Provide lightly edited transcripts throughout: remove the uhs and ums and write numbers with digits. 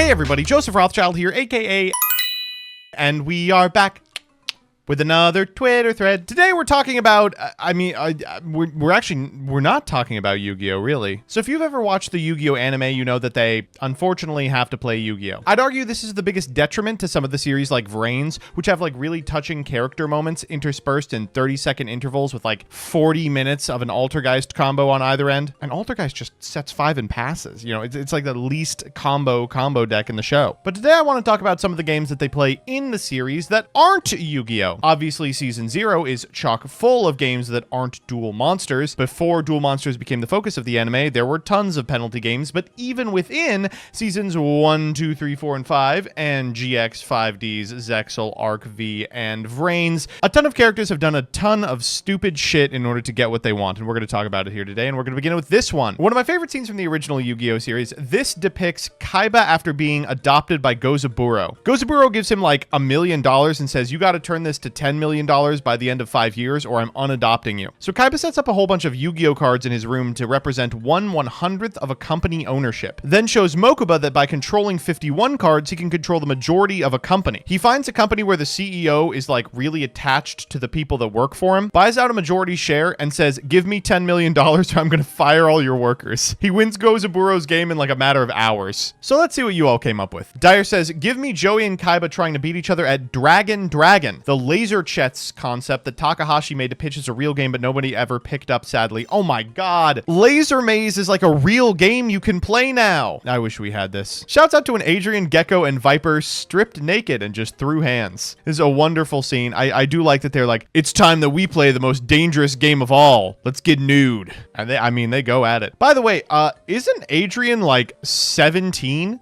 Hey everybody, Joseph Rothschild here, aka, and we are back with another Twitter thread. Today we're talking about, we're not talking about Yu-Gi-Oh, really. So if you've ever watched the Yu-Gi-Oh anime, you know that they unfortunately have to play Yu-Gi-Oh. I'd argue this is the biggest detriment to some of the series like Vrains, which have like really touching character moments interspersed in 30-second intervals with like 40 minutes of an Altergeist combo on either end. And Altergeist just sets 5 and passes. You know, it's like the least combo deck in the show. But today I want to talk about some of the games that they play in the series that aren't Yu-Gi-Oh. Obviously, Season 0 is chock full of games that aren't Duel Monsters. Before Duel Monsters became the focus of the anime, there were tons of penalty games, but even within Seasons 1, 2, 3, 4, and 5, and GX, 5Ds, Zexal, Arc V, and Vrains, a ton of characters have done a ton of stupid shit in order to get what they want, and we're going to talk about it here today, and we're going to begin with this one. One of my favorite scenes from the original Yu-Gi-Oh series, this depicts Kaiba after being adopted by Gozaburo. Gozaburo gives him like $1 million and says, you got to turn this to $10 million by the end of 5 years or I'm unadopting you. So Kaiba sets up a whole bunch of Yu-Gi-Oh cards in his room to represent 1/100th of a company ownership. Then shows Mokuba that by controlling 51 cards, he can control the majority of a company. He finds a company where the CEO is like really attached to the people that work for him, buys out a majority share and says, give me $10 million or I'm going to fire all your workers. He wins Gozaburo's game in like a matter of hours. So let's see what you all came up with. Dyer says, give me Joey and Kaiba trying to beat each other at Dragon. The laser chess concept that Takahashi made to pitch as a real game, but nobody ever picked up, sadly. Oh my god. Laser Maze is like a real game you can play now. I wish we had this. Shouts out to an Adrian, Gecko, and Viper stripped naked and just threw hands. This is a wonderful scene. I do like that they're like, it's time that we play the most dangerous game of all. Let's get nude. And they go at it. By the way, isn't Adrian like 17?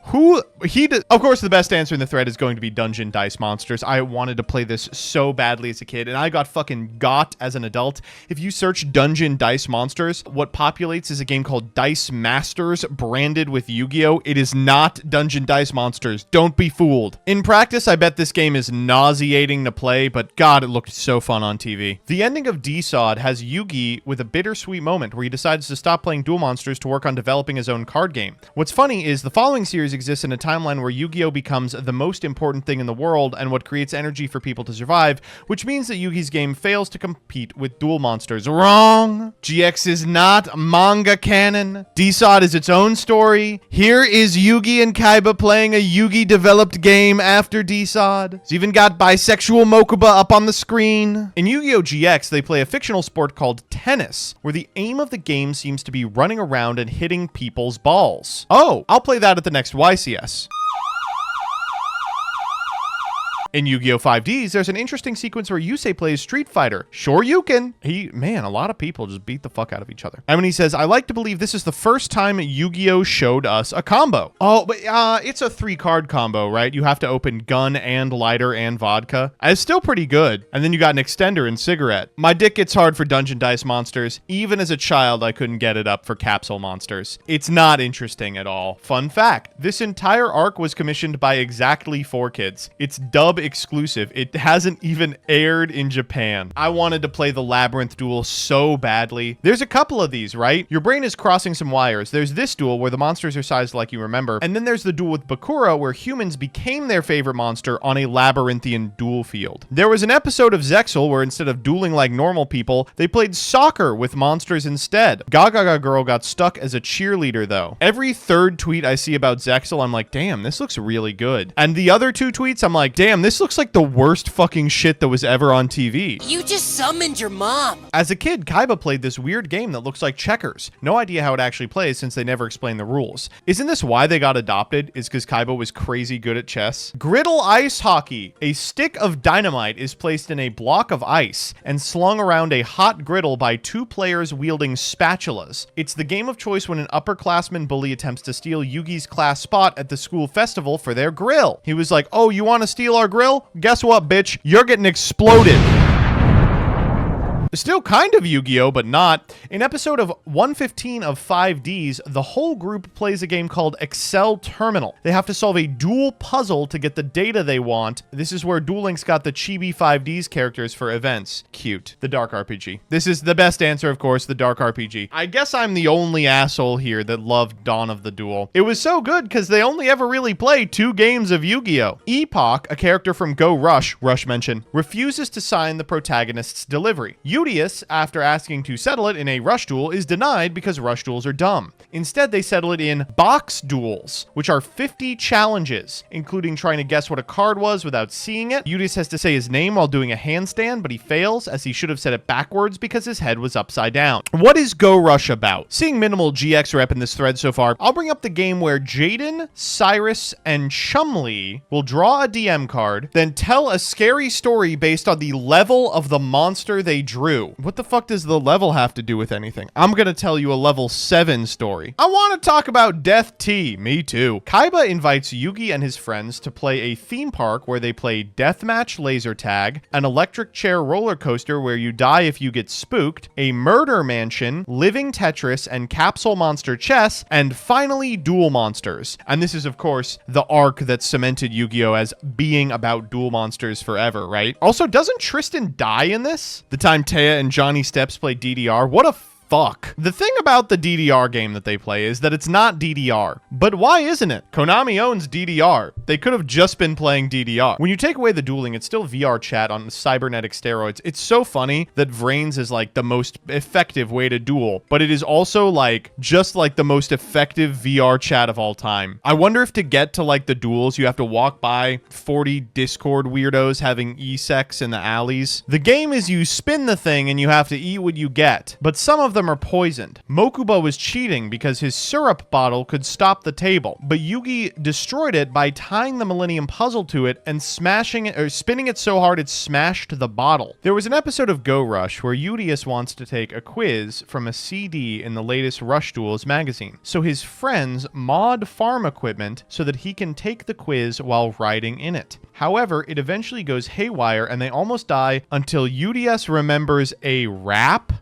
Of course, the best answer in the thread is going to be Dungeon Dice Monsters. I wanted to play this so badly as a kid, and I got fucking got as an adult. If you search Dungeon Dice Monsters, what populates is a game called Dice Masters branded with Yu-Gi-Oh. It is not Dungeon Dice Monsters. Don't be fooled. In practice, I bet this game is nauseating to play, but god, it looked so fun on TV. The ending of D-Sod has Yugi with a bittersweet moment where he decides to stop playing Duel Monsters to work on developing his own card game. What's funny is the following series exists in a timeline where Yu-Gi-Oh becomes the most important thing in the world and what creates energy for people to survive, which means that Yugi's game fails to compete with Duel Monsters. Wrong! GX is not manga canon. D-Sod is its own story. Here is Yugi and Kaiba playing a Yugi-developed game after D-Sod. It's even got bisexual Mokuba up on the screen. In Yu-Gi-Oh! GX, they play a fictional sport called tennis, where the aim of the game seems to be running around and hitting people's balls. Oh, I'll play that at the next YCS. In Yu-Gi-Oh! 5Ds, there's an interesting sequence where Yusei plays Street Fighter. Sure you can. Man, a lot of people just beat the fuck out of each other. And when he says, I like to believe this is the first time Yu-Gi-Oh! Showed us a combo. Oh, but it's a 3-card combo, right? You have to open gun and lighter and vodka. It's still pretty good. And then you got an extender and cigarette. My dick gets hard for Dungeon Dice Monsters. Even as a child, I couldn't get it up for Capsule Monsters. It's not interesting at all. Fun fact, this entire arc was commissioned by exactly 4 kids. It's dub exclusive. It hasn't even aired in Japan. I wanted to play the Labyrinth duel so badly. There's a couple of these, right? Your brain is crossing some wires. There's this duel where the monsters are sized like you remember, and then there's the duel with Bakura where humans became their favorite monster on a labyrinthian duel field. There was an episode of Zexal where instead of dueling like normal people, they played soccer with monsters instead. Gaga Girl got stuck as a cheerleader though. Every 3rd tweet I see about Zexal, I'm like, damn, this looks really good. And the other 2 tweets, I'm like, damn, this looks like the worst fucking shit that was ever on TV. You just summoned your mom. As a kid, Kaiba played this weird game that looks like checkers. No idea how it actually plays since they never explained the rules. Isn't this why they got adopted? Is because Kaiba was crazy good at chess? Griddle ice hockey. A stick of dynamite is placed in a block of ice and slung around a hot griddle by 2 players wielding spatulas. It's the game of choice when an upperclassman bully attempts to steal Yugi's class spot at the school festival for their grill. He was like, oh, you want to steal our grill? Guess what, bitch? You're getting exploded. Still kind of Yu-Gi-Oh, but not. In episode of 115 of 5Ds, the whole group plays a game called Excel Terminal. They have to solve a duel puzzle to get the data they want. This is where Duel Links got the chibi 5Ds characters for events. Cute. The Dark RPG. This is the best answer, of course, the Dark RPG. I guess I'm the only asshole here that loved Dawn of the Duel. It was so good because they only ever really play 2 games of Yu-Gi-Oh! Epoch, a character from Go Rush mention, refuses to sign the protagonist's delivery. Yugioh, after asking to settle it in a Rush duel, is denied because Rush duels are dumb. Instead, they settle it in box duels, which are 50 challenges, including trying to guess what a card was without seeing it. Yugioh has to say his name while doing a handstand, but he fails, as he should have said it backwards because his head was upside down. What is Go Rush about? Seeing minimal GX rep in this thread so far, I'll bring up the game where Jaden, Cyrus, and Chumlee will draw a DM card, then tell a scary story based on the level of the monster they drew. What the fuck does the level have to do with anything? I'm gonna tell you a level 7 story. I want to talk about Death Tea. Me too. Kaiba invites Yugi and his friends to play a theme park where they play deathmatch laser tag, an electric chair roller coaster where you die if you get spooked, a murder mansion, living Tetris, and capsule monster chess, and finally duel monsters. And this is, of course, the arc that cemented Yu-Gi-Oh! As being about duel monsters forever, right? Also, doesn't Tristan die in this? The time Taya and Johnny Steps play DDR? What a fuck. The thing about the DDR game that they play is that it's not DDR. But why isn't it? Konami owns DDR. They could have just been playing DDR. When you take away the dueling, it's still VR chat on cybernetic steroids. It's so funny that Vrains is like the most effective way to duel, but it is also like just like the most effective VR chat of all time. I wonder if to get to like the duels, you have to walk by 40 Discord weirdos having e-sex in the alleys. The game is you spin the thing and you have to eat what you get, but some of them are poisoned. Mokuba was cheating because his syrup bottle could stop the table, but Yugi destroyed it by tying the Millennium Puzzle to it and smashing it, or spinning it so hard it smashed the bottle. There was an episode of Go Rush where Yugioh wants to take a quiz from a CD in the latest Rush Duels magazine, so his friends mod farm equipment so that he can take the quiz while riding in it. However, it eventually goes haywire and they almost die until Yugioh remembers a rap.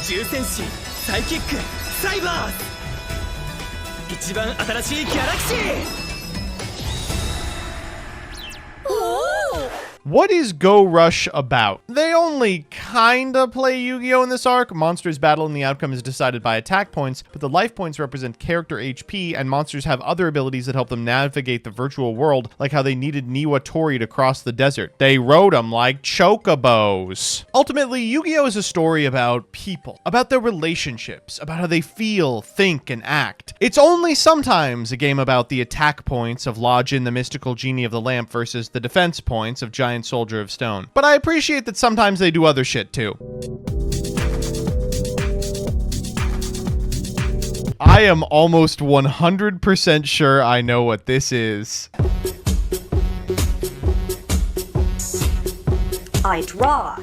重戦士サイキックサイバース一番新しいギャラクシー What is Go Rush about? They only kinda play Yu-Gi-Oh! In this arc. Monsters battle and the outcome is decided by attack points, but the life points represent character HP, and monsters have other abilities that help them navigate the virtual world, like how they needed Niwatori to cross the desert. They rode them like chocobos. Ultimately, Yu-Gi-Oh! Is a story about people, about their relationships, about how they feel, think, and act. It's only sometimes a game about the attack points of Lojin, the mystical genie of the lamp, versus the defense points of Giant Soldier of Stone. But I appreciate that sometimes they do other shit too. I am almost 100% sure I know what this is. I draw.